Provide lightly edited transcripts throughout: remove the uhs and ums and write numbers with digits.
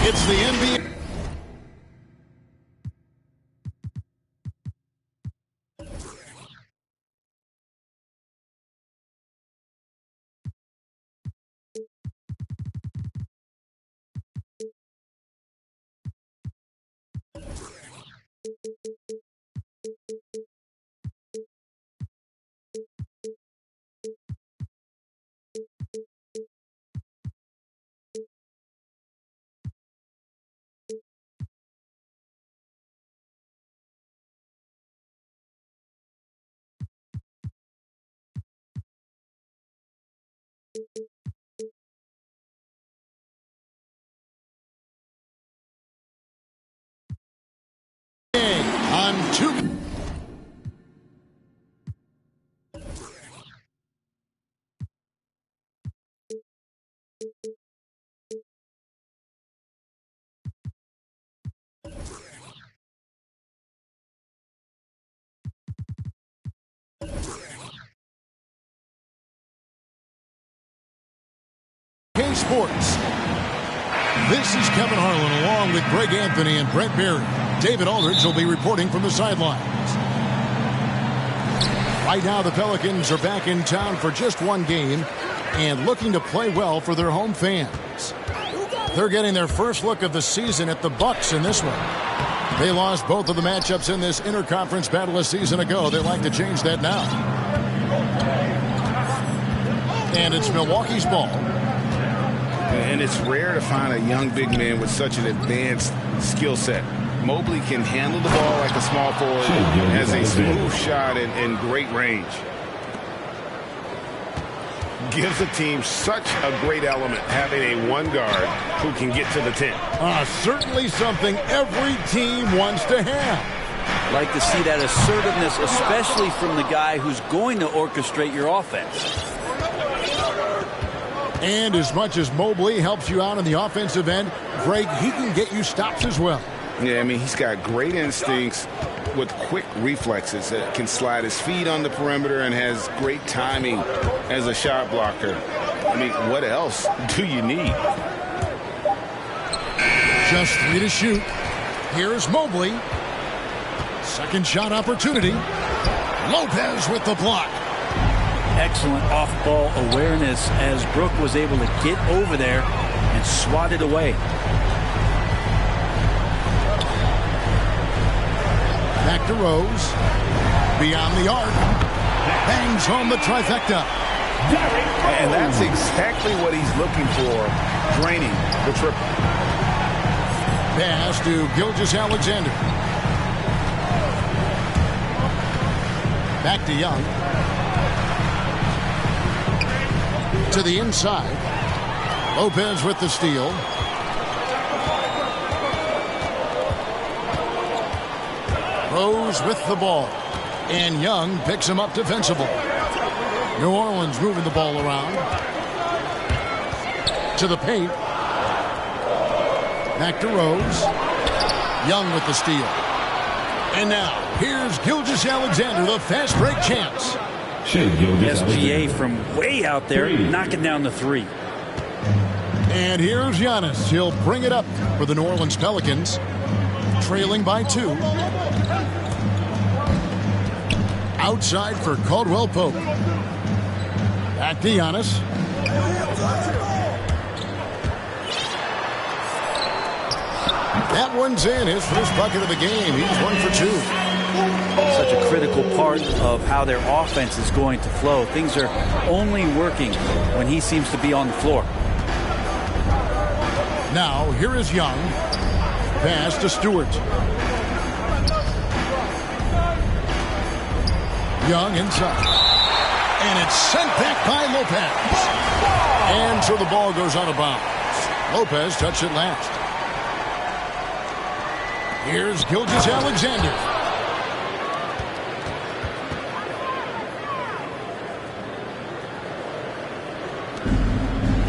It's the NBA. On two. Sports. This is Kevin Harlan along with Greg Anthony and Brent Berry. David Aldridge will be reporting from the sidelines. Right now, the Pelicans are back in town for just one game and looking to play well for their home fans. They're getting their first look of the season at the Bucks in this one. They lost both of the matchups in this interconference battle a season ago. They'd like to change that now. And it's Milwaukee's ball. And it's rare to find a young big man with such an advanced skill set. Mobley can handle the ball like a small forward, has a smooth shot and great range. Gives the team such a great element having a one guard who can get to the 10. Certainly something every team wants to have. Like to see that assertiveness, especially from the guy who's going to orchestrate your offense. And as much as Mobley helps you out on the offensive end, Greg, he can get you stops as well. Yeah, I mean, he's got great instincts with quick reflexes that can slide his feet on the perimeter and has great timing as a shot blocker. I mean, what else do you need? Just 3 to shoot. Here's Mobley. Second shot opportunity. Lopez with the block. Excellent off-ball awareness as Brook was able to get over there and swat it away. Back to Rose. Beyond the arc. Bangs home the trifecta. And that's exactly what he's looking for, draining the triple. Pass to Gilgeous-Alexander. Back to Young. To the inside. Lopez with the steal. Rose with the ball. And Young picks him up defensively. New Orleans moving the ball around. To the paint. Back to Rose. Young with the steal. And now, here's Gilgeous-Alexander, the fast break chance. SGA from way out there, knocking down the 3. And here's Giannis. He'll bring it up for the New Orleans Pelicans. Trailing by 2. Outside for Caldwell Pope. Back to Giannis. That one's in. His first bucket of the game. He's 1 for 2. Such a critical part of how their offense is going to flow. Things are only working when he seems to be on the floor. Now, here is Young. Pass to Stewart. Young inside. And it's sent back by Lopez. And so the ball goes out of bounds. Lopez touched it last. Here's Gilgeous-Alexander.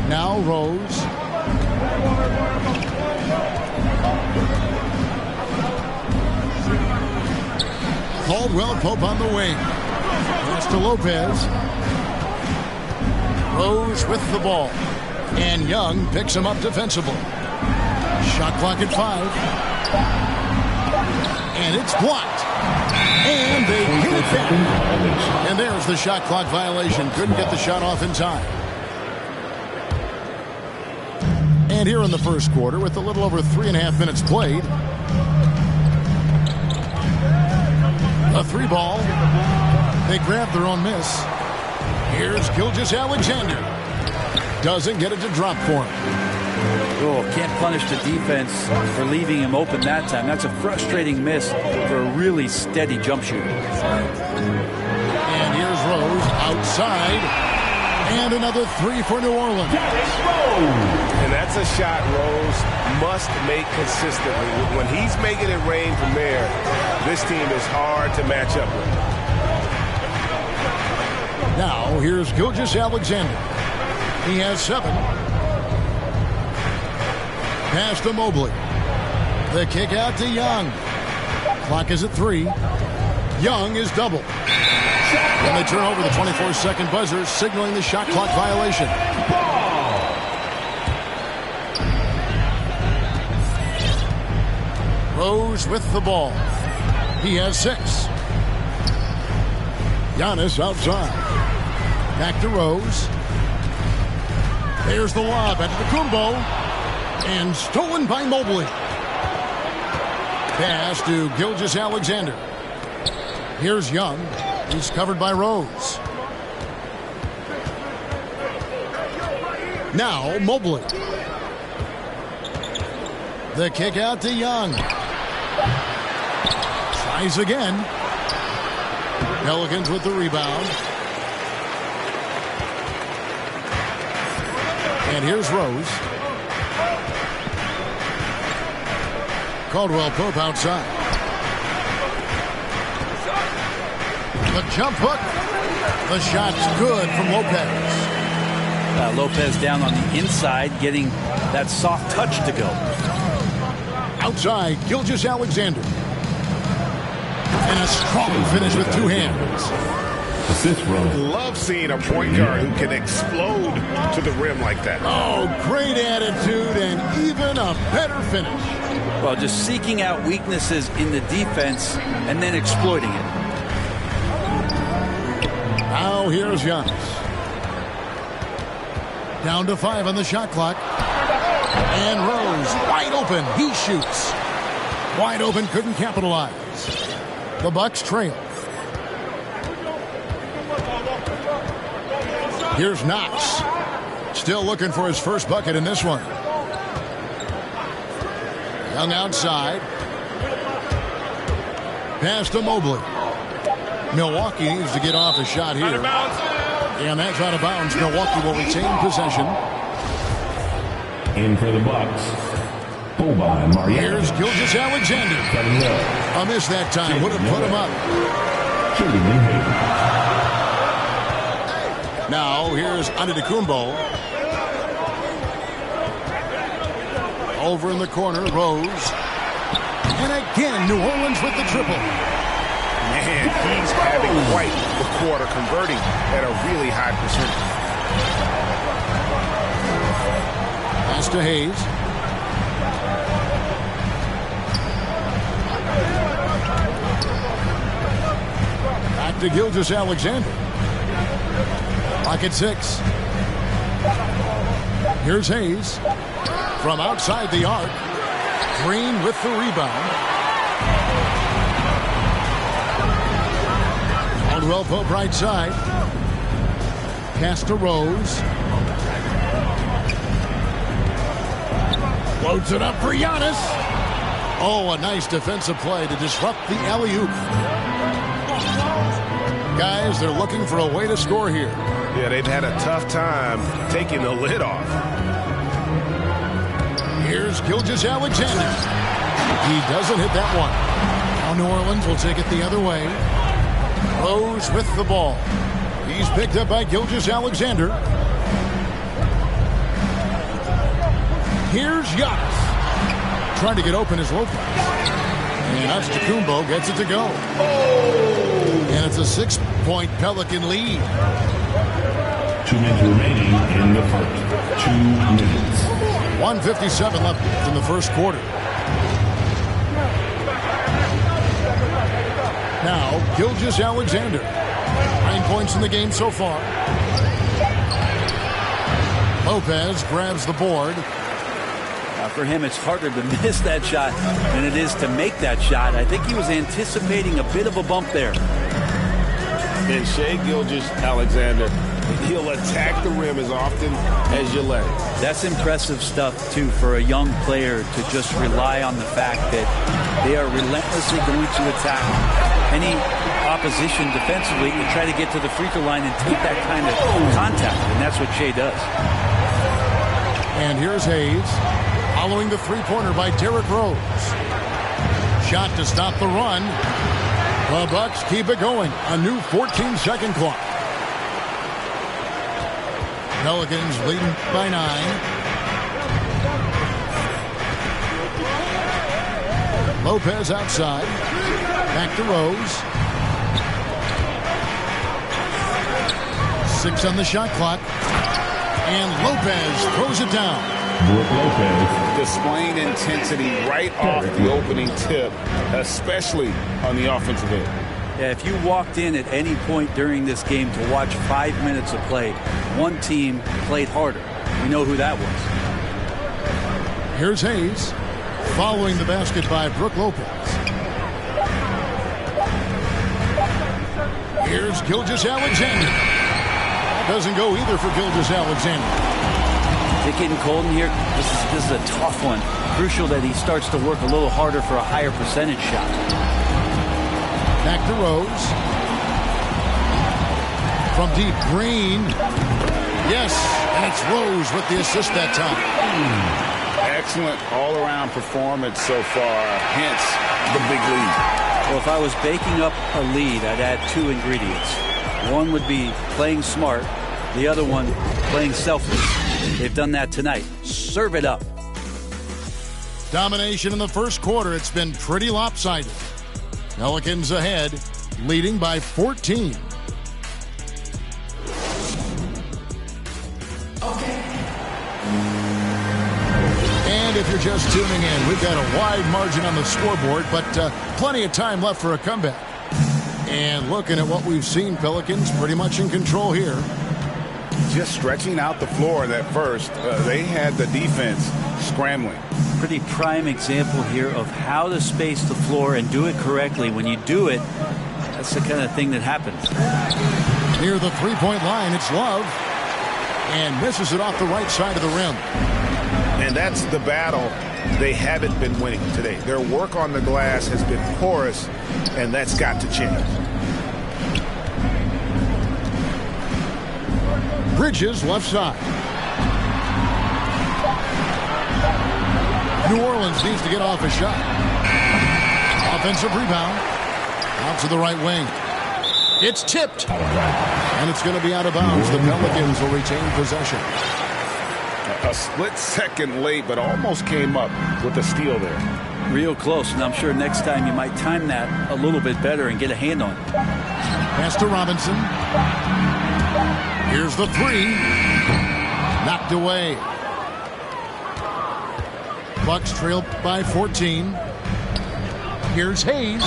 Now Rose. Caldwell Pope on the wing. Pass to Lopez. Rose with the ball. And Young picks him up defensively. Shot clock at 5. And it's blocked. And they hit it back. And there's the shot clock violation. Couldn't get the shot off in time. And here in the first quarter, with a little over 3.5 minutes played, a 3-ball. They grab their own miss. Here's Gilgeous-Alexander. Doesn't get it to drop for him. Oh, can't punish the defense for leaving him open that time. That's a frustrating miss for a really steady jump shooter. And here's Rose outside. And another 3 for New Orleans. And that's a shot Rose must make consistently. When he's making it rain from there, this team is hard to match up with. Now, here's Gilgeous-Alexander. He has 7. Pass to Mobley. The kick out to Young. Clock is at 3. Young is doubled. And they turn over the 24-second buzzer, signaling the shot clock violation. Rose with the ball. He has 6. Giannis outside. Back to Rose. There's the lob at Antetokounmpo. And stolen by Mobley. Pass to Gilgeous-Alexander. Here's Young. He's covered by Rose. Now Mobley. The kick out to Young. Tries again. Pelicans with the rebound. And here's Rose. Caldwell Pope outside. The jump hook. The shot's good from Lopez. Lopez down on the inside, getting that soft touch to go. Outside, Gilgeous-Alexander. And a strong finish with 2 hands. Love seeing a point guard who can explode to the rim like that. Oh, great attitude and even a better finish. Well, just seeking out weaknesses in the defense and then exploiting it. Now here's Giannis. Down to 5 on the shot clock. And Rose wide open. He shoots. Wide open, couldn't capitalize. The Bucks trail. Here's Knox. Still looking for his first bucket in this one. Young outside. Pass to Mobley. Milwaukee needs to get off a shot here. And that's out of bounds. Milwaukee will retain possession. In for the Bucks. Here's Gilgeous-Alexander. A miss that time. Would have put him up. Now here's Antetokounmpo. Over in the corner, Rose. And again, New Orleans with the triple. Man, he's having quite the quarter, converting at a really high percentage. Pass to Hayes. Back to Gilgeous-Alexander. Pocket 6. Here's Hayes. From outside the arc. Green with the rebound. Caldwell Pope right side. Pass to Rose. Floats it up for Giannis. Oh, a nice defensive play to disrupt the alley-oop. Guys, they're looking for a way to score here. Yeah, they've had a tough time taking the lid off. Here's Gilgeous-Alexander. He doesn't hit that one. Now New Orleans will take it the other way. Rose with the ball. He's picked up by Gilgeous-Alexander. Here's Giannis. Trying to get open is Lopez. And Antetokounmpo gets it to go. And it's a 6-point Pelican lead. 2 minutes remaining in the first. 2 minutes. 1:57 left in the first quarter. Now, Gilgeous-Alexander. 9 points in the game so far. Lopez grabs the board. For him, it's harder to miss that shot than it is to make that shot. I think he was anticipating a bit of a bump there. And Shai Gilgeous-Alexander, he'll attack the rim as often as you let it. That's impressive stuff, too, for a young player to just rely on the fact that they are relentlessly going to attack any opposition defensively and try to get to the free throw line and take that kind of contact. And that's what Shai does. And here's Hayes. Following the three-pointer by Derrick Rose. Shot to stop the run. The Bucks keep it going. A new 14-second clock. Pelicans leading by 9. Lopez outside. Back to Rose. 6 on the shot clock. And Lopez throws it down. Brook Lopez. Displaying intensity right off the opening tip, especially on the offensive end. Yeah, if you walked in at any point during this game to watch 5 minutes of play, one team played harder. We know who that was. Here's Hayes. Following the basket by Brook Lopez. Here's Gilgeous-Alexander. That doesn't go either for Gilgeous-Alexander. Is it getting cold in here? This is a tough one. Crucial that he starts to work a little harder for a higher percentage shot. Back to Rose. From deep, Green. Yes, and it's Rose with the assist that time. Excellent all-around performance so far, hence the big lead. Well, if I was baking up a lead, I'd add 2 ingredients. One would be playing smart. The other one, playing selfless. They've done that tonight. Serve it up. Domination in the first quarter. It's been pretty lopsided. Pelicans ahead, leading by 14. And if you're just tuning in, we've got a wide margin on the scoreboard, but plenty of time left for a comeback. And looking at what we've seen, Pelicans pretty much in control here. Just stretching out the floor that first. They had the defense scrambling. Pretty prime example here of how to space the floor and do it correctly. When you do it, that's the kind of thing that happens. Near the three-point line, it's Love. And misses it off the right side of the rim. And that's the battle they haven't been winning today. Their work on the glass has been porous, and that's got to change. Bridges left side. New Orleans needs to get off a shot. Offensive rebound. Out to the right wing. It's tipped. And it's going to be out of bounds. The Pelicans will retain possession. A split second late, but almost came up with a steal there. Real close, and I'm sure next time you might time that a little bit better and get a hand on it. Pass to Robinson. Here's the three. Knocked away. Bucks trail by 14. Here's Hayes.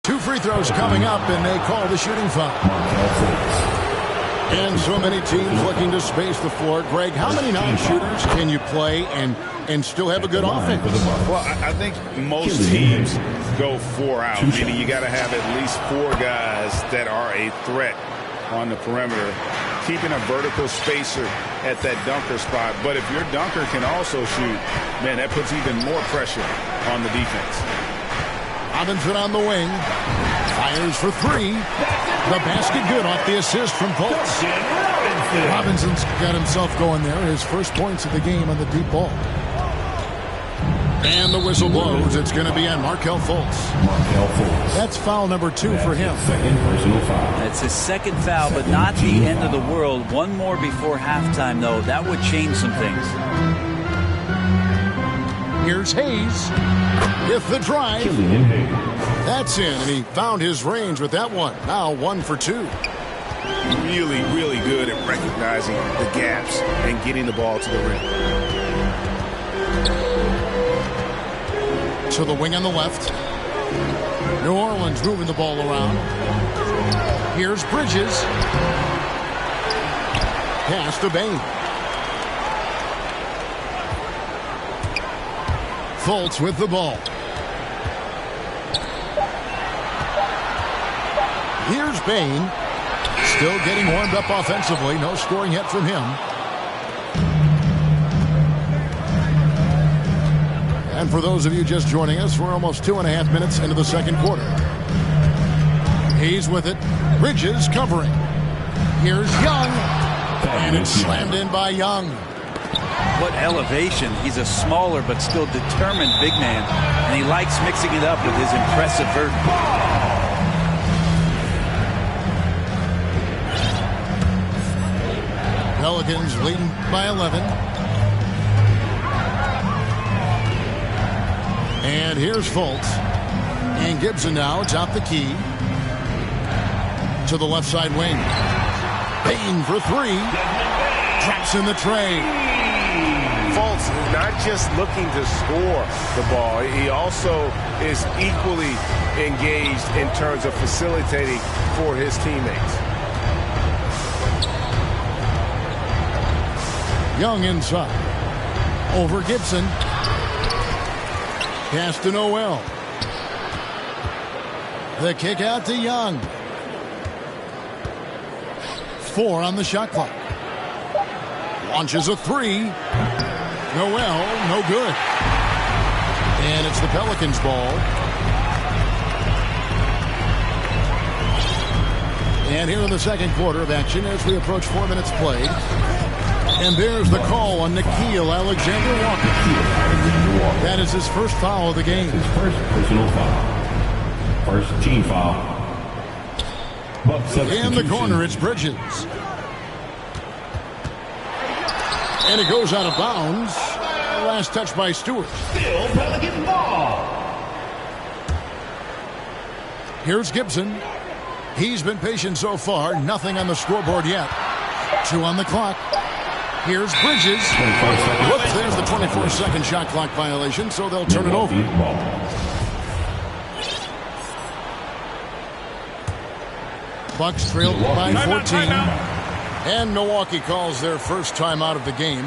Two free throws coming up, and they call the shooting foul. And so many teams looking to space the floor. Greg, how many non-shooters can you play and still have a good offense? Well, I think most teams go 4 out, meaning you got to have at least 4 guys that are a threat on the perimeter, keeping a vertical spacer at that dunker spot. But if your dunker can also shoot, man, that puts even more pressure on the defense. Robinson on the wing. Fires for 3. The basket good off the assist from Fultz. Robinson's got himself going there. His first points of the game on the deep ball. And the whistle blows. It's going to be on Markelle Fultz. That's foul number 2 for him. Second personal foul. That's his second foul, but not the end of the world. One more before halftime, though. That would change some things. Here's Hayes. With the drive. That's in, and he found his range with that one. Now 1 for 2. Really, really good at recognizing the gaps and getting the ball to the rim. To the wing on the left. New Orleans moving the ball around. Here's Bridges. Pass to Bain. Fultz with the ball. Here's Bain. Still getting warmed up offensively. No scoring yet from him. And for those of you just joining us, we're almost 2.5 minutes into the second quarter. He's with it. Bridges covering. Here's Young. And it's slammed in by Young. What elevation. He's a smaller but still determined big man. And he likes mixing it up with his impressive vert. Pelicans leading by 11. And here's Fultz. And Gibson now atop the key. To the left side wing. Payton for 3. Drops in the tray. Fultz is not just looking to score the ball. He also is equally engaged in terms of facilitating for his teammates. Young inside. Over Gibson. Pass to Noel. The kick out to Young. 4 on the shot clock. Launches a 3. Noel, no good. And it's the Pelicans' ball. And here in the second quarter of action as we approach 4 minutes played. And there's the call on Nickeil Alexander-Walker. That is his first foul of the game. His first personal foul. First team foul. Bucks in the corner, it's Bridges. And it goes out of bounds. Last touch by Stewart. Still Pelican ball. Here's Gibson. He's been patient so far. Nothing on the scoreboard yet. 2 on the clock. Here's Bridges. Whoops, there's the 24-second shot clock violation, so they'll turn it over. Bucks trail by 14. And Milwaukee calls their first time out of the game.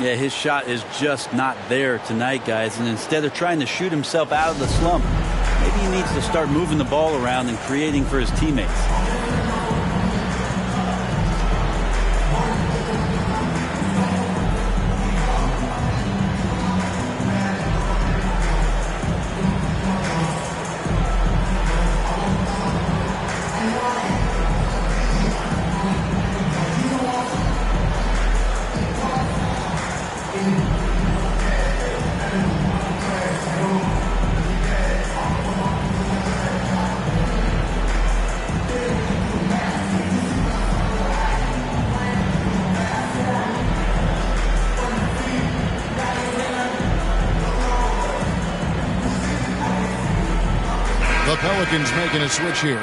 Yeah, his shot is just not there tonight, guys. And instead of trying to shoot himself out of the slump, maybe he needs to start moving the ball around and creating for his teammates. The Pelicans making a switch here.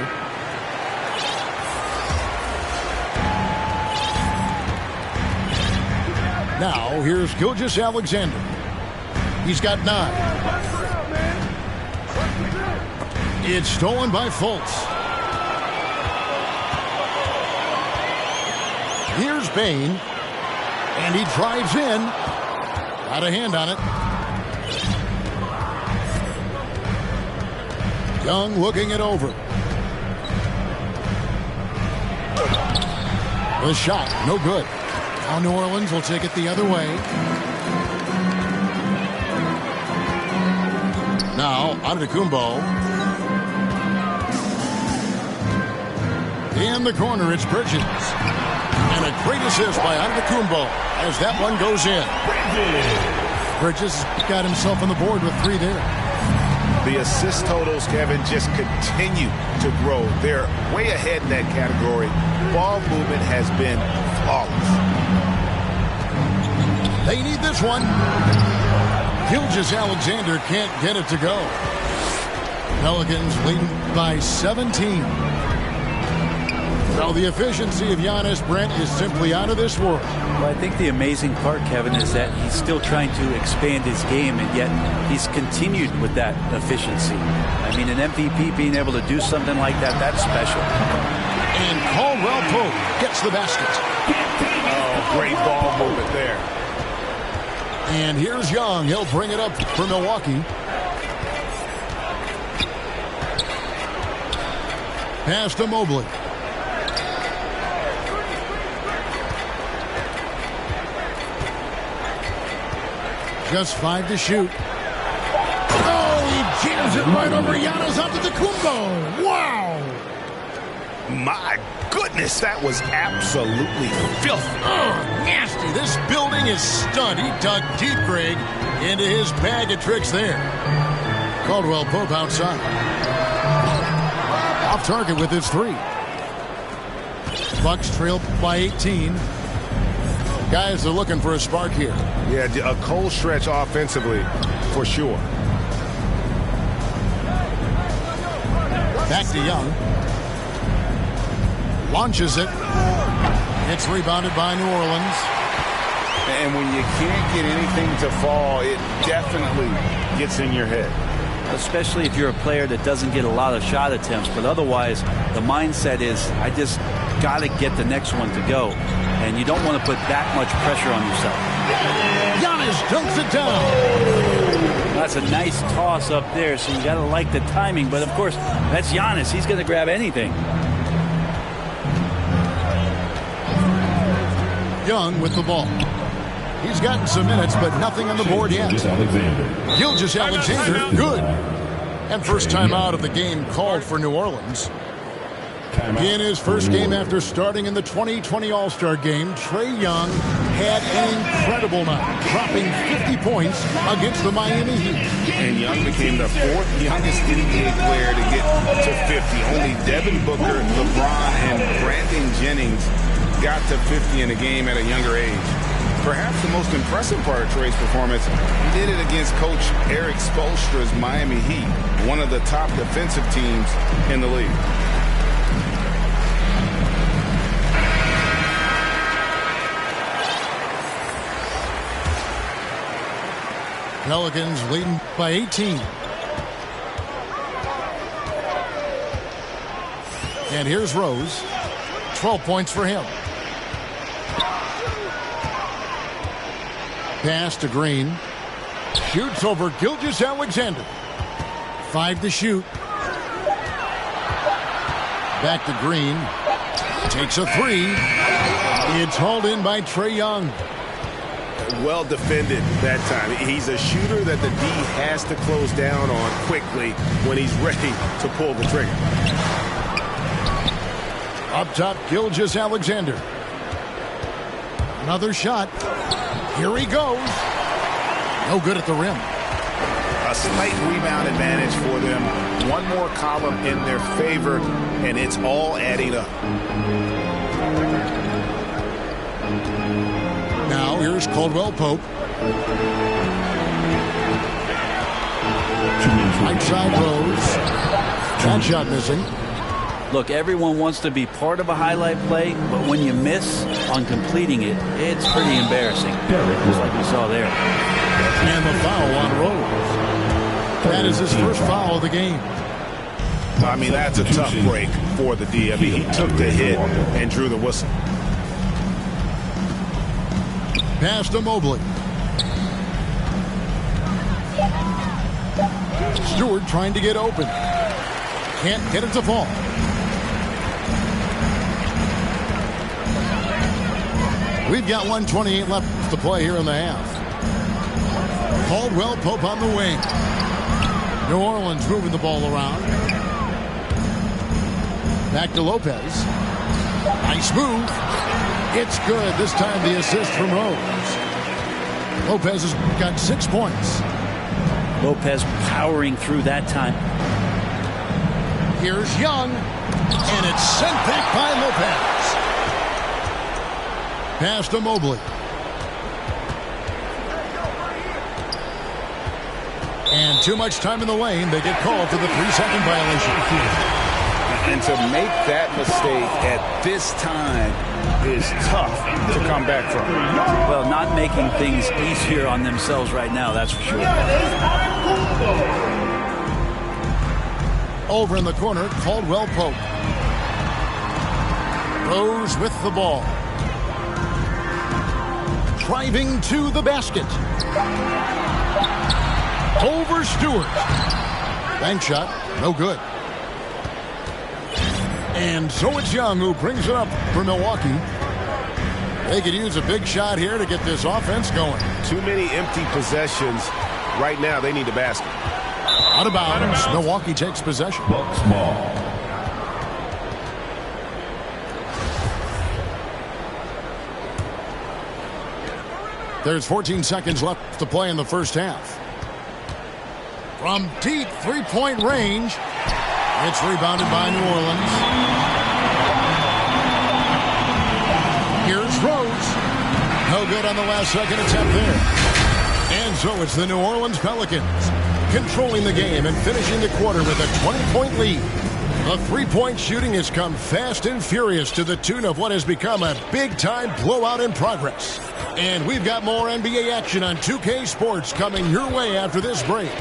Now, here's Gilgeous Alexander. He's got 9. It's stolen by Fultz. Here's Bain. And he drives in. Got a hand on it. Young looking it over. The shot, no good. Now New Orleans will take it the other way. Now, Antetokounmpo. In the corner, it's Bridges. And a great assist by Antetokounmpo as that one goes in. Bridges got himself on the board with 3 there. The assist totals, Kevin, just continue to grow. They're way ahead in that category. Ball movement has been flawless. They need this one. Gilgeous-Alexander can't get it to go. Pelicans leading by 17. Now the efficiency of Giannis, Brent, is simply out of this world. Well, I think the amazing part, Kevin, is that he's still trying to expand his game, and yet he's continued with that efficiency. I mean, an MVP being able to do something like that, that's special. And Caldwell Pope gets the basket. Oh, great ball movement there. And here's Young. He'll bring it up for Milwaukee. Pass to Mobley. Just 5 to shoot. Oh, he jams it right over Giannis Antetokounmpo. Wow! My goodness, that was absolutely filthy. Oh, nasty. This building is stunned. He dug deep, Greg, into his bag of tricks there. Caldwell Pope outside. Off target with his 3. Bucks trail by 18. Guys are looking for a spark here. Yeah, a cold stretch offensively, for sure. Back to Young. Launches it. It's rebounded by New Orleans. And when you can't get anything to fall, it definitely gets in your head. Especially if you're a player that doesn't get a lot of shot attempts. But otherwise, the mindset is, I just got to get the next one to go. And you don't want to put that much pressure on yourself. Giannis dunks it down. That's a nice toss up there, so you got to like the timing. But, of course, that's Giannis. He's going to grab anything. Young with the ball. He's gotten some minutes, but nothing on the board yet. Gilgeous-Alexander, good. And first time out of the game called for New Orleans. In his first game after starting in the 2020 All-Star Game, Trae Young had an incredible night, dropping 50 points against the Miami Heat. And Young became the 4th youngest NBA player to get to 50. Only Devin Booker, LeBron, and Brandon Jennings got to 50 in a game at a younger age. Perhaps the most impressive part of Trae's performance, he did it against Coach Eric Spoelstra's Miami Heat, one of the top defensive teams in the league. Pelicans leading by 18. And here's Rose. 12 points for him. Pass to Green. Shoots over Gilgeous-Alexander. 5 to shoot. Back to Green. Takes a 3. It's hauled in by Trae Young. Well defended that time. He's a shooter that the D has to close down on quickly when he's ready to pull the trigger. Up top, Gilgeous-Alexander. Another shot. Here he goes. No good at the rim. A slight rebound advantage for them. One more column in their favor, and it's all adding up. Now here's Caldwell Pope. Right side Rose. That shot missing. Look, everyone wants to be part of a highlight play, but when you miss on completing it, it's pretty embarrassing. Just like we saw there. And the foul on Rose. That is his first foul of the game. I mean, that's a tough break for the D. I mean, he took the hit and drew the whistle. Pass to Mobley. Stewart trying to get open. Can't get it to fall. We've got 1:28 left to play here in the half. Caldwell Pope on the wing. New Orleans moving the ball around. Back to Lopez. Nice move. It's good. This time the assist from Rose. Lopez has got 6 points. Lopez powering through that time. Here's Young. And it's sent back by Lopez. Pass to Mobley. And too much time in the lane. They get called for the 3-second violation. And to make that mistake at this time is tough to come back from. Well, not making things easier on themselves right now, that's for sure. Over in the corner, Caldwell Pope. Rose with the ball. Driving to the basket. Over Stewart. Bank shot, no good. And so it's Young who brings it up for Milwaukee. They could use a big shot here to get this offense going. Too many empty possessions. Right now, they need a basket. Out of bounds. Milwaukee takes possession. Bucks ball. There's 14 seconds left to play in the first half. From deep three-point range. It's rebounded by New Orleans. Here's Rose. No good on the last second attempt there. And so it's the New Orleans Pelicans controlling the game and finishing the quarter with a 20-point lead. The three-point shooting has come fast and furious to the tune of what has become a big-time blowout in progress. And we've got more NBA action on 2K Sports coming your way after this break.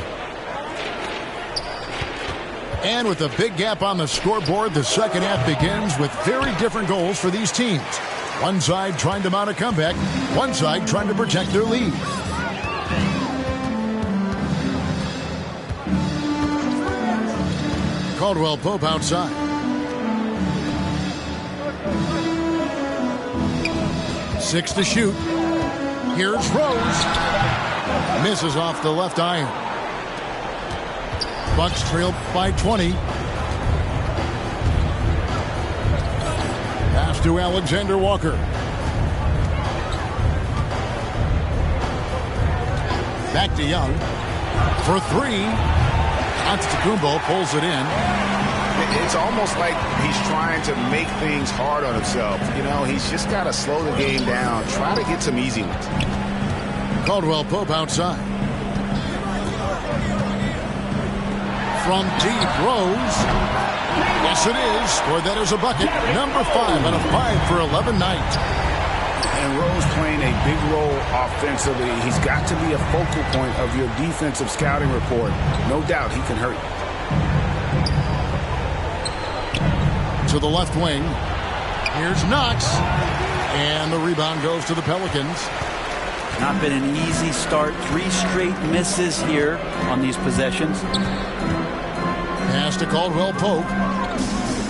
And with a big gap on the scoreboard, the second half begins with very different goals for these teams. One side trying to mount a comeback, one side trying to protect their lead. Caldwell Pope outside. Six to shoot. Here's Rose. Misses off the left iron. Bucks trail by 20. Pass to Alexander Walker. Back to Young. For three. Antetokounmpo pulls it in. It's almost like he's trying to make things hard on himself. You know, he's just got to slow the game down. Try to get some easy ones. Caldwell Pope outside. From deep, Rose. Yes, it is. Scored that as a bucket. Number 5 out of 5 for 11 night. And Rose playing a big role offensively. He's got to be a focal point of your defensive scouting report. No doubt he can hurt you. To the left wing. Here's Knox. And the rebound goes to the Pelicans. Not been an easy start. 3 straight misses here on these possessions. Pass to Caldwell Pope.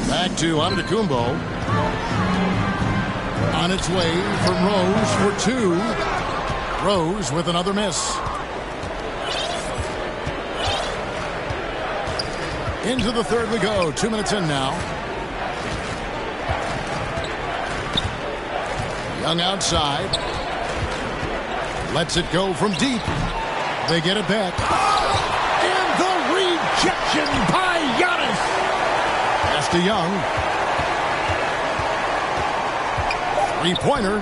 Back to Antetokounmpo. On its way from Rose for 2. Rose with another miss. Into the third we go. 2 minutes in now. Young outside. Lets it go from deep. They get it back. And the rejection by Giannis. Pass to Young. Three-pointer.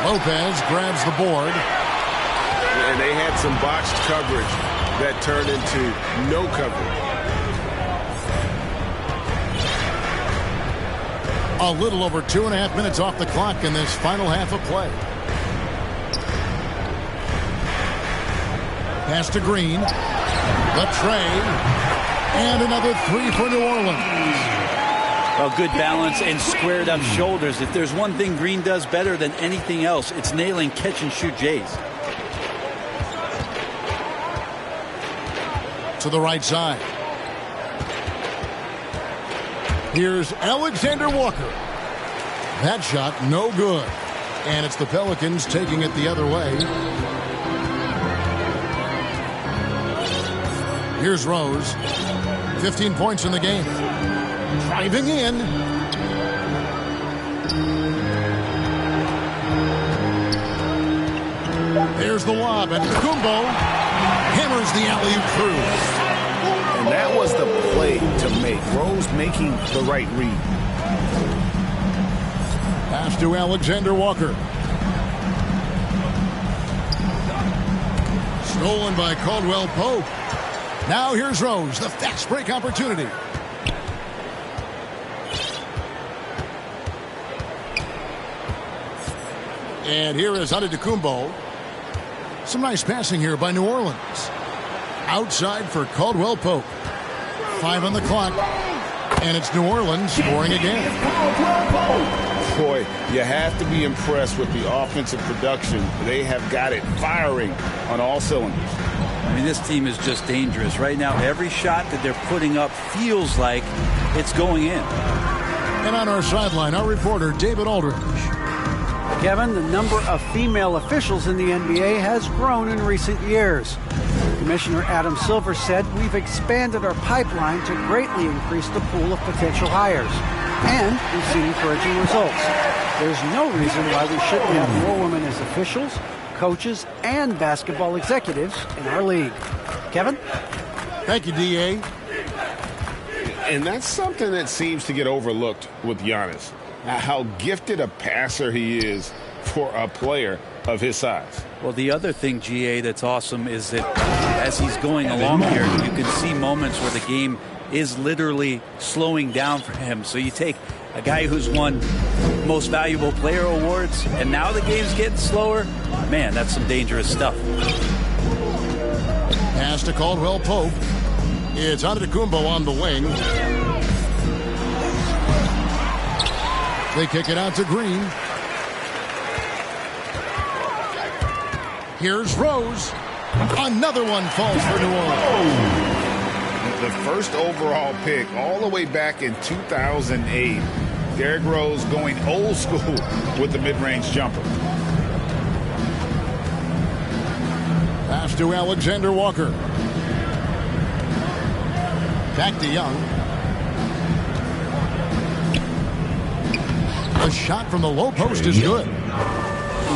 Lopez grabs the board. And they had some botched coverage that turned into no coverage. A little over 2.5 minutes off the clock in this final half of play. Pass to Green. The tray. And another 3 for New Orleans. Well, good balance and squared up shoulders. If there's one thing Green does better than anything else, it's nailing catch-and-shoot Jays. To the right side. Here's Alexander Walker. That shot, no good. And it's the Pelicans taking it the other way. Here's Rose. 15 points in the game. Driving in. There's the lob, and Kumbo hammers the alley-oop through. And that was the play to make. Rose making the right read. Pass to Alexander Walker. Stolen by Caldwell Pope. Now here's Rose, the fast break opportunity. And here is Antetokounmpo. Some nice passing here by New Orleans. Outside for Caldwell Pope. 5 on the clock. And it's New Orleans scoring again. Boy, you have to be impressed with the offensive production. They have got it firing on all cylinders. I mean, this team is just dangerous. Right now, every shot that they're putting up feels like it's going in. And on our sideline, our reporter, David Aldridge. Kevin, the number of female officials in the NBA has grown in recent years. Commissioner Adam Silver said, "We've expanded our pipeline to greatly increase the pool of potential hires. And we've seen encouraging results. There's no reason why we shouldn't have more women as officials, coaches, and basketball executives in our league." Kevin? Thank you, D.A. And that's something that seems to get overlooked with Giannis. How gifted a passer he is for a player of his size. Well, the other thing, GA, that's awesome is that as he's going along here, you can see moments where the game is literally slowing down for him. So you take a guy who's won most valuable player awards, and now the game's getting slower. Man, that's some dangerous stuff. Pass to Caldwell Pope. It's Antetokounmpo on the wing. They kick it out to Green. Here's Rose. Another one falls for New Orleans. The first overall pick all the way back in 2008. Derrick Rose going old school with the mid-range jumper. Pass to Alexander Walker. Back to Young. The shot from the low post is good.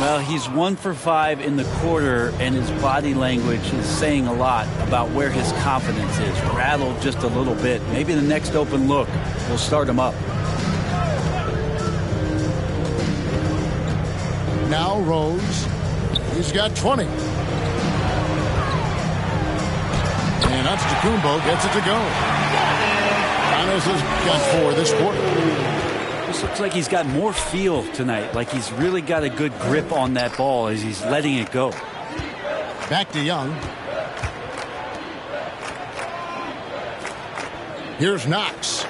Well, he's 1 for 5 in the quarter, and his body language is saying a lot about where his confidence is. Rattled just a little bit. Maybe the next open look will start him up. Now Rose. He's got 20. And Antetokounmpo gets it to go. Giannis has got 4 this quarter. This looks like he's got more feel tonight, like he's really got a good grip on that ball as he's letting it go. Back to Young. Here's Knox.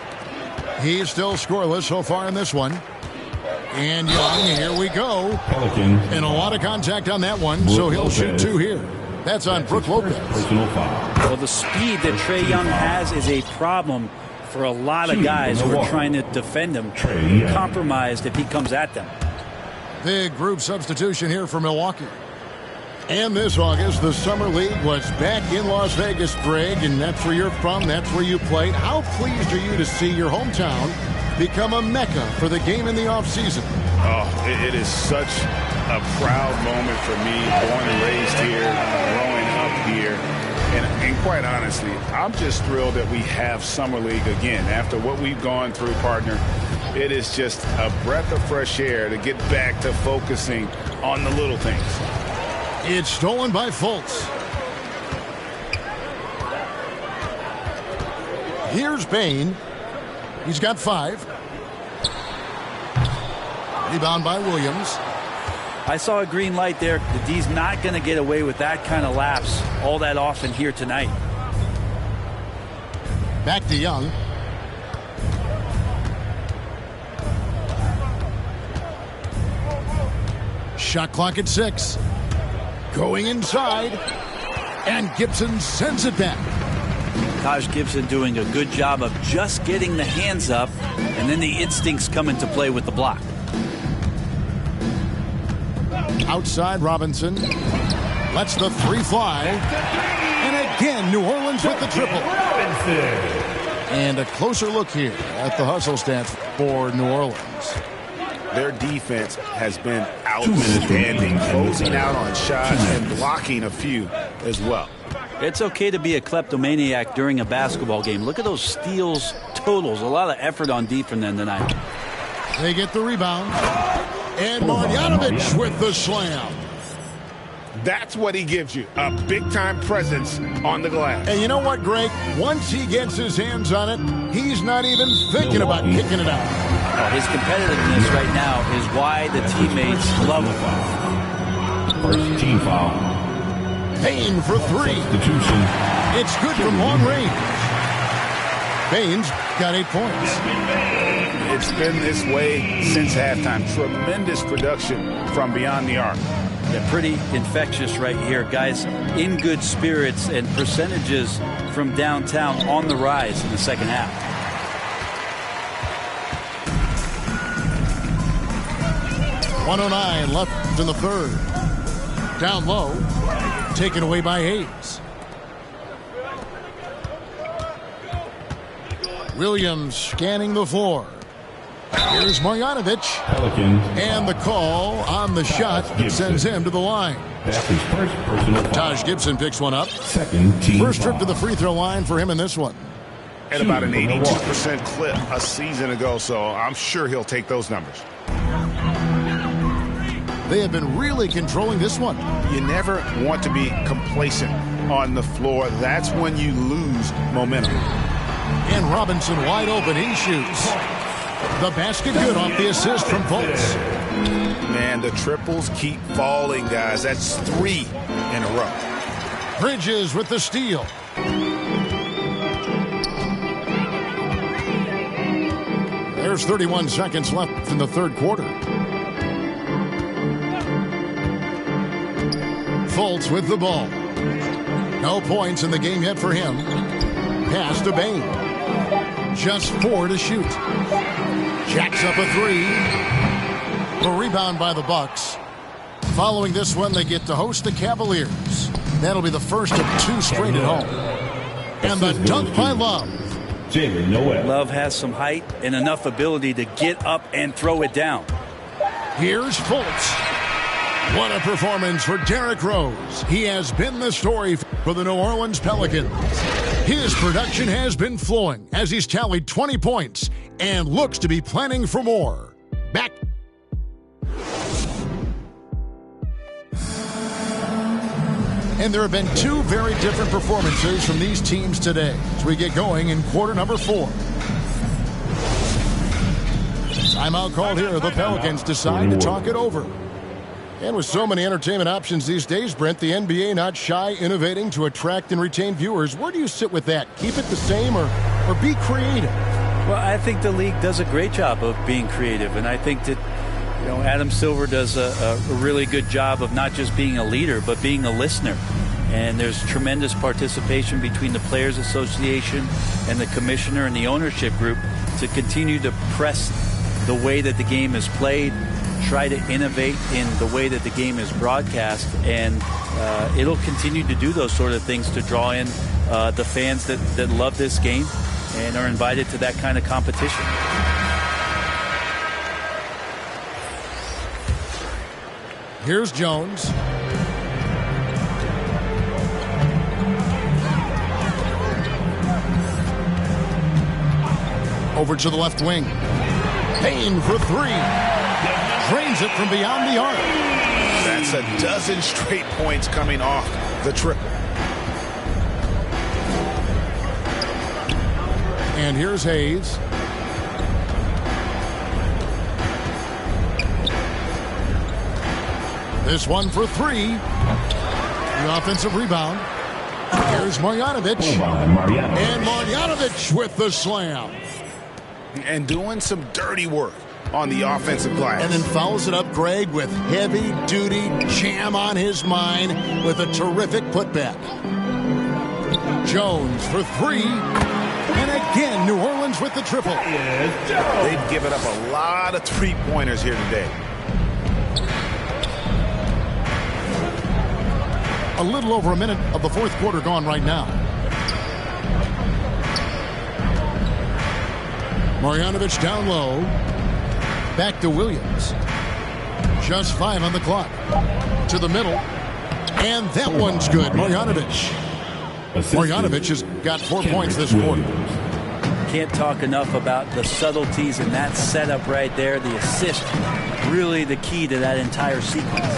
He's still scoreless so far in this one. And Young, here we go. Pelicans. And a lot of contact on that one, so he'll shoot 2 here. That's on Brook Lopez. Personal foul. Well, the speed that Trae Young has is a problem for a lot of guys who are trying to defend him. Compromised if he comes at them. Big group substitution here for Milwaukee. And this August, the Summer League was back in Las Vegas, Greg, and that's where you're from, that's where you played. How pleased are you to see your hometown become a mecca for the game in the offseason? Oh, it is such a proud moment for me, born and raised here, growing up here. And quite honestly, I'm just thrilled that we have Summer League again. After what we've gone through, partner, it is just a breath of fresh air to get back to focusing on the little things. It's stolen by Fultz. Here's Bain. He's got 5. Rebound by Williams. I saw a green light there. The D's not going to get away with that kind of lapse all that often here tonight. Back to Young. Shot clock at 6. Going inside. And Gibson sends it back. Taj Gibson doing a good job of just getting the hands up, and then the instincts come into play with the block. Outside Robinson lets the three fly. And again, New Orleans with the triple. And a closer look here at the hustle stats for New Orleans. Their defense has been outstanding, closing out on shots and blocking a few as well. It's okay to be a kleptomaniac during a basketball game. Look at those steals totals. A lot of effort on D from them tonight. They get the rebound. And Marjanovic with the slam. That's what he gives you, a big-time presence on the glass. And you know what, Greg? Once he gets his hands on it, he's not even thinking about kicking it out. His competitiveness right now is why the teammates love him. First team foul. Payne for three. Substitution. It's good from long range. Payne's got 8 points. It's been this way since halftime. Tremendous production from beyond the arc. They're pretty infectious right here. Guys in good spirits, and percentages from downtown on the rise in the second half. .109 left in the third. Down low. Taken away by Hayes. Williams scanning the floor. Here's Marjanovic. Pelicans. And the call on the shot sends him to the line. That's his first personal foul. Taj Gibson picks one up. Second team First trip foul. to the free throw line for him in this one. At about an 82% clip a season ago, so I'm sure he'll take those numbers. They have been really controlling this one. You never want to be complacent on the floor. That's when you lose momentum. And Robinson wide open. He shoots. The basket good off the assist from Fultz. Man, the triples keep falling, guys. That's 3 in a row. Bridges with the steal. There's 31 seconds left in the third quarter. Fultz with the ball. No points in the game yet for him. Pass to Bane. Just 4 to shoot. Jacks up a 3. The rebound by the Bucks. Following this one, they get to host the Cavaliers. That'll be the first of 2 straight at home. And the dunk by Love. Love has some height and enough ability to get up and throw it down. Here's Fultz. What a performance for Derrick Rose. He has been the story for the New Orleans Pelicans. His production has been flowing as he's tallied 20 points and looks to be planning for more. Back. And there have been 2 very different performances from these teams today as we get going in quarter number 4. Timeout called here. The Pelicans decide to talk it over. And with so many entertainment options these days, Brent, the NBA not shy innovating to attract and retain viewers. Where do you sit with that? Keep it the same or be creative? Well, I think the league does a great job of being creative, and I think that Adam Silver does a really good job of not just being a leader, but being a listener. And there's tremendous participation between the Players Association and the commissioner and the ownership group to continue to press the way that the game is played, try to innovate in the way that the game is broadcast, and it'll continue to do those sort of things to draw in the fans that love this game and are invited to that kind of competition. Here's Jones. Over to the left wing. Payne for 3. Drains it from beyond the arc. That's a dozen straight points coming off the triple. And here's Hayes. This one for 3. The offensive rebound. Here's Marjanovic. And Marjanovic with the slam. And doing some dirty work on the offensive glass. And then follows it up, Greg, with heavy-duty jam on his mind with a terrific putback. Jones for three. And again, New Orleans with the triple. They've given up a lot of three-pointers here today. A little over a minute of the fourth quarter gone right now. Marjanovic down low. Back to Williams. Just 5 on the clock. To the middle. And that one's good. Marjanovic. Marjanovic has got 4 points this quarter. Can't talk enough about the subtleties in that setup right there. The assist, really the key to that entire sequence.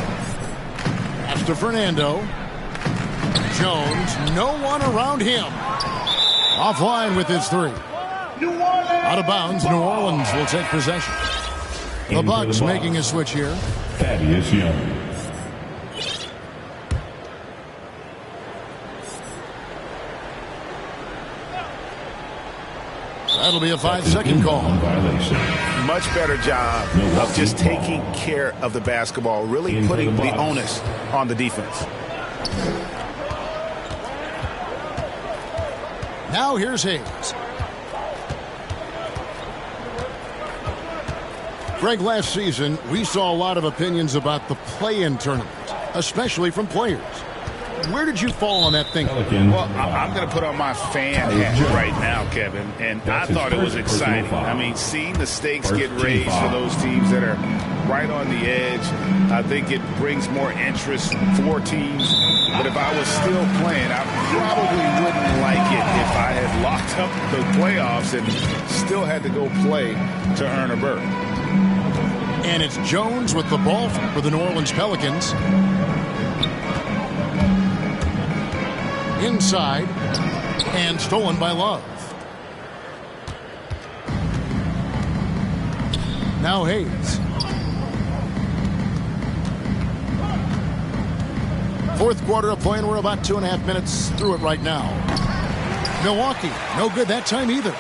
Pass to Fernando. Jones, no one around him. Offline with his three. Out of bounds, New Orleans will take possession. The Bucks making a switch here. Thaddeus Young. That'll be a 5-second call. Much better job of just taking care of the basketball, really putting the onus on the defense. Now here's Hayes. Greg, last season, we saw a lot of opinions about the play-in tournament, especially from players. Where did you fall on that thinking? Well, I'm going to put on my fan hat right now, Kevin, and I thought it was exciting. I mean, seeing the stakes get raised for those teams that are right on the edge, I think it brings more interest for teams. But if I was still playing, I probably wouldn't like it if I had locked up the playoffs and still had to go play to earn a berth. And it's Jones with the ball for the New Orleans Pelicans. Inside and stolen by Love. Now Hayes. Fourth quarter of play, and we're about 2.5 minutes through it right now. Milwaukee, no good that time either.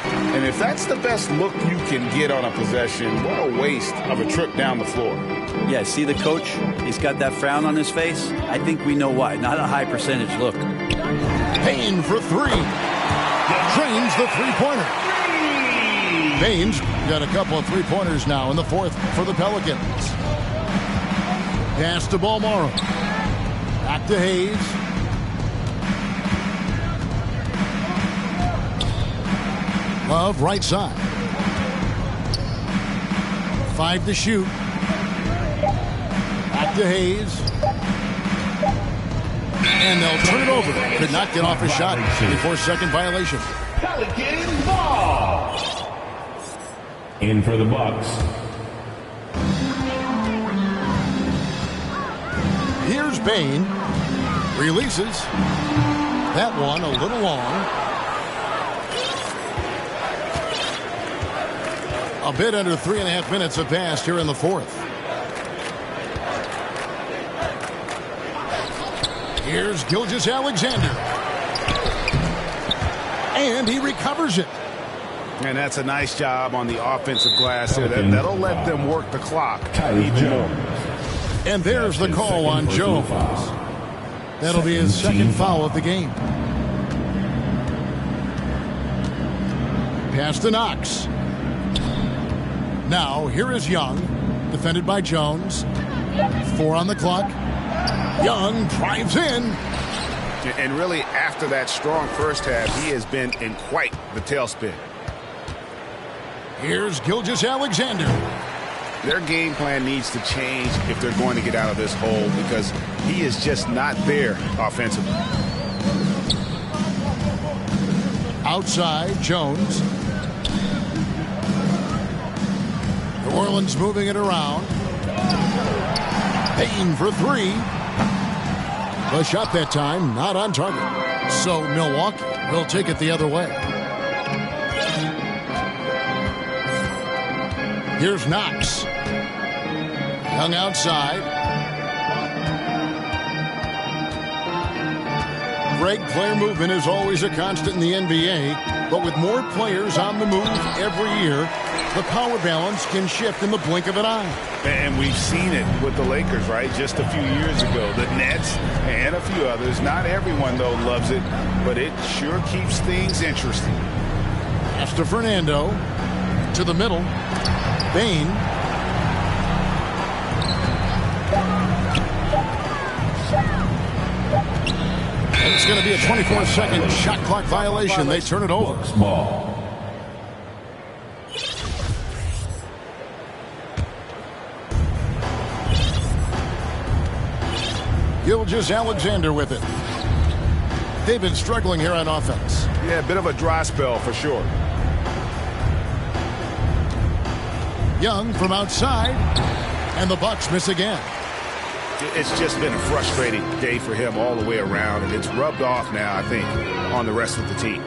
And if that's the best look you can get on a possession, what a waste of a trip down the floor. Yeah, see the coach? He's got that frown on his face. I think we know why. Not a high percentage look. Payne for three. Drains the three-pointer. Payne's got a couple of three-pointers now in the fourth for the Pelicans. Pass to Balmaro. Back to Hayes. Love right side. 5 to shoot. Back to Hayes. And they'll turn it over. Could not get off a shot before second violation. Pelicans ball. In for the Bucks. Here's Payne. Releases. That one a little long. A bit under 3.5 minutes have passed here in the fourth. Here's Gilgeous-Alexander. And he recovers it. And that's a nice job on the offensive glass here. That'll let them work the clock even more. And there's the call on Jones. That'll be his second foul of the game. Pass to Knox. Now, here is Young, defended by Jones. 4 on the clock. Young drives in. And really, after that strong first half, he has been in quite the tailspin. Here's Gilgeous-Alexander. Their game plan needs to change if they're going to get out of this hole because he is just not there offensively. Outside, Jones. New Orleans moving it around. Payne for three. The shot that time, not on target. So Milwaukee will take it the other way. Here's Knox. Young outside. Greg, player movement is always a constant in the NBA. But with more players on the move every year, the power balance can shift in the blink of an eye. And we've seen it with the Lakers, right? Just a few years ago. The Nets and a few others. Not everyone, though, loves it, but it sure keeps things interesting. Pass to Fernando. To the middle. Bain. And it's going to be a 24-second shot clock violation. They turn it over. Small. Gilgeous-Alexander with it. They've been struggling here on offense. Yeah, a bit of a dry spell for sure. Young from outside. And the Bucks miss again. It's just been a frustrating day for him all the way around, and it's rubbed off now, I think, on the rest of the team.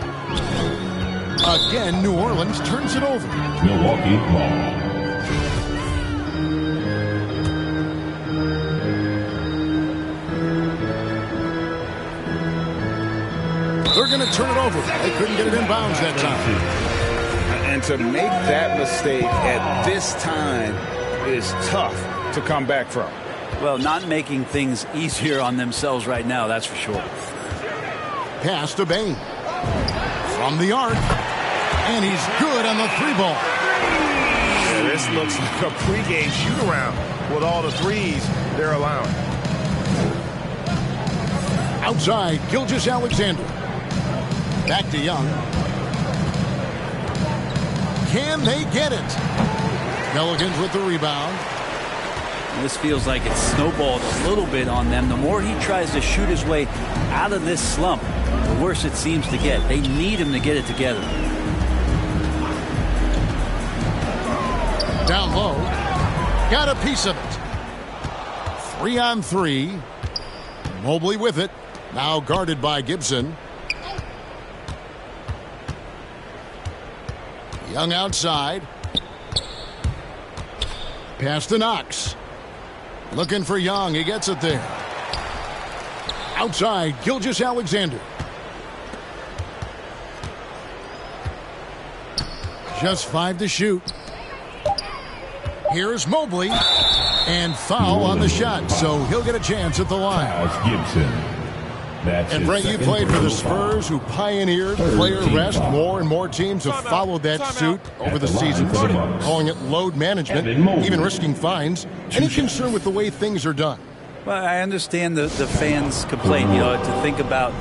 Again, New Orleans turns it over. Milwaukee ball. They're going to turn it over. They couldn't get it in bounds that time. And to make that mistake at this time is tough to come back from. Well, not making things easier on themselves right now, that's for sure. Pass to Bain. From the arc. And he's good on the three ball. Yeah, this looks like a pregame shoot-around with all the threes they're allowing. Outside, Gilgeous-Alexander. Back to Young. Can they get it? Pelicans with the rebound. This feels like it's snowballed a little bit on them. The more he tries to shoot his way out of this slump, the worse it seems to get. They need him to get it together. Down low. Got a piece of it. 3-on-3. Mobley with it. Now guarded by Gibson. Young outside. Pass to Knox. Looking for Young. He gets it there. Outside, Gilgeous-Alexander. Just 5 to shoot. Here's Mobley. And foul on the shot, so he'll get a chance at the line. As Gibson. That's and Brent, you played for the Spurs, who pioneered player rest. More and more teams have followed that suit over the season, calling it load management, even risking fines. Any concern with the way things are done? Well, I understand the fans' complaint, to think about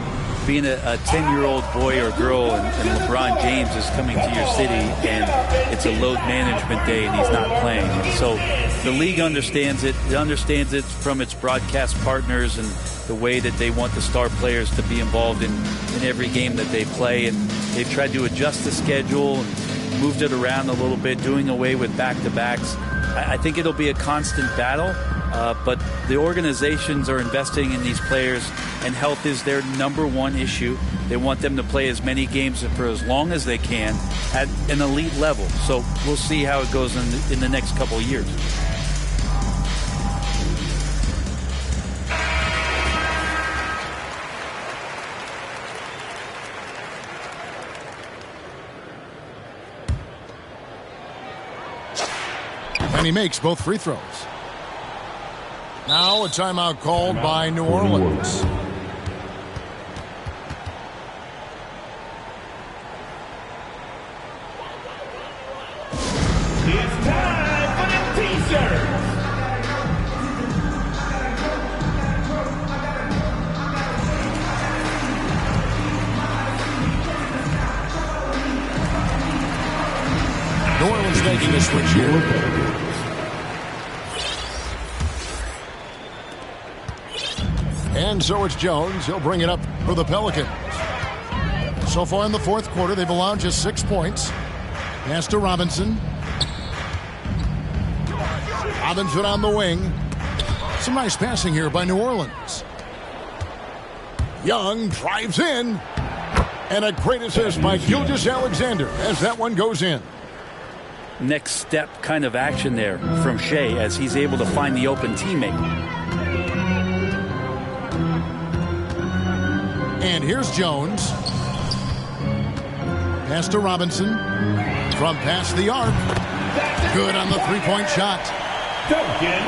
being a 10-year-old boy or girl and LeBron James is coming to your city and it's a load management day and he's not playing. And so the league understands it. It understands it from its broadcast partners and the way that they want the star players to be involved in every game that they play. And they've tried to adjust the schedule and moved it around a little bit, doing away with back-to-backs. I think it'll be a constant battle, but the organizations are investing in these players, and health is their number one issue. They want them to play as many games for as long as they can at an elite level. So we'll see how it goes in the next couple of years. And he makes both free throws. Now a timeout called by New Orleans. It's time for the t-shirts. New Orleans making a switch here. And so it's Jones. He'll bring it up for the Pelicans. So far in the fourth quarter, they've allowed just 6 points. Pass to Robinson. Robinson on the wing. Some nice passing here by New Orleans. Young drives in. And a great assist by Gilgeous-Alexander as that one goes in. Next step kind of action there from Shea as he's able to find the open teammate. And here's Jones. Pass to Robinson. From past the arc. Good on the three-point shot.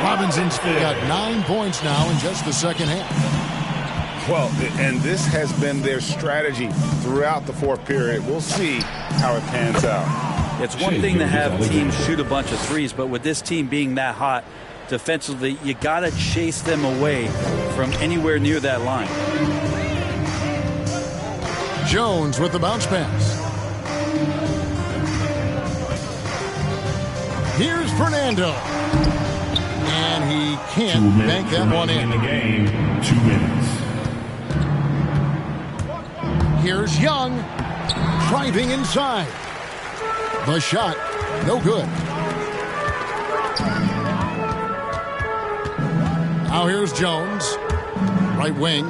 Robinson's got 9 points now in just the second half. Well, and this has been their strategy throughout the fourth period. We'll see how it pans out. It's one thing to have teams shoot a bunch of threes, but with this team being that hot defensively, you got to chase them away from anywhere near that line. Jones with the bounce pass. Here's Fernando. And he can't bank that one in. The game, 2 minutes. Here's Young. Driving inside. The shot, no good. Now here's Jones. Right wing.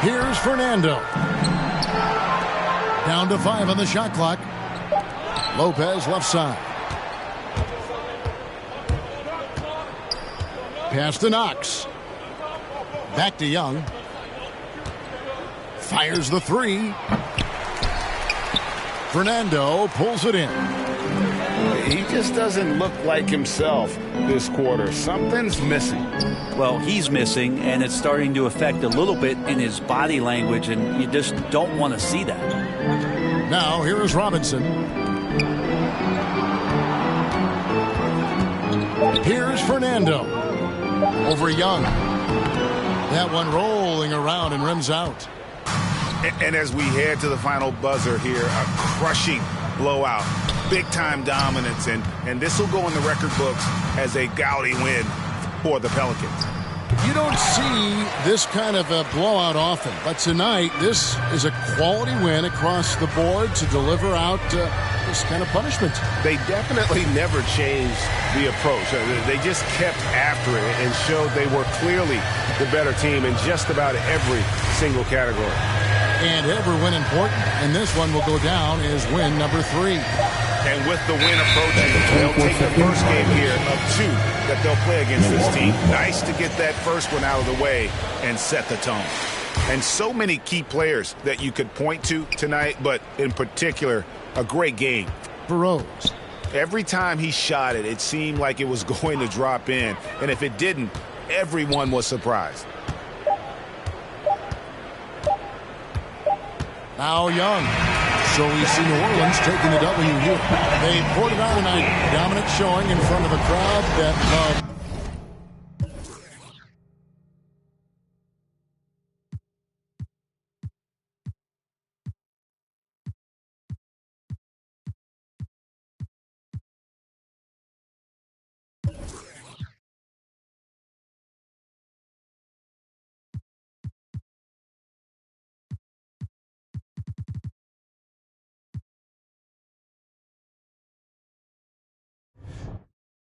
Here's Fernando. Down to 5 on the shot clock. Lopez left side. Pass to Knox. Back to Young. Fires the three. Fernando pulls it in. He just doesn't look like himself this quarter. Something's missing. Well, he's missing, and it's starting to affect a little bit in his body language, and you just don't want to see that. Now, here is Robinson. Here's Fernando. Over Young. That one rolling around and rims out. And as we head to the final buzzer here, a crushing blowout. Big-time dominance, and this will go in the record books as a gaudy win for the Pelicans. You don't see this kind of a blowout often, but tonight this is a quality win across the board to deliver out this kind of punishment. They definitely never changed the approach. They just kept after it and showed they were clearly the better team in just about every single category. And every win important, and this one will go down as win number 3. And with the win approaching, they'll take the first game here of 2 that they'll play against this team. Nice to get that first one out of the way and set the tone. And so many key players that you could point to tonight, but in particular, a great game. For Rose. Every time he shot it, it seemed like it was going to drop in. And if it didn't, everyone was surprised. Now Young. So we see New Orleans taking the W here. They poured it on tonight. Dominant showing in front of a crowd that loved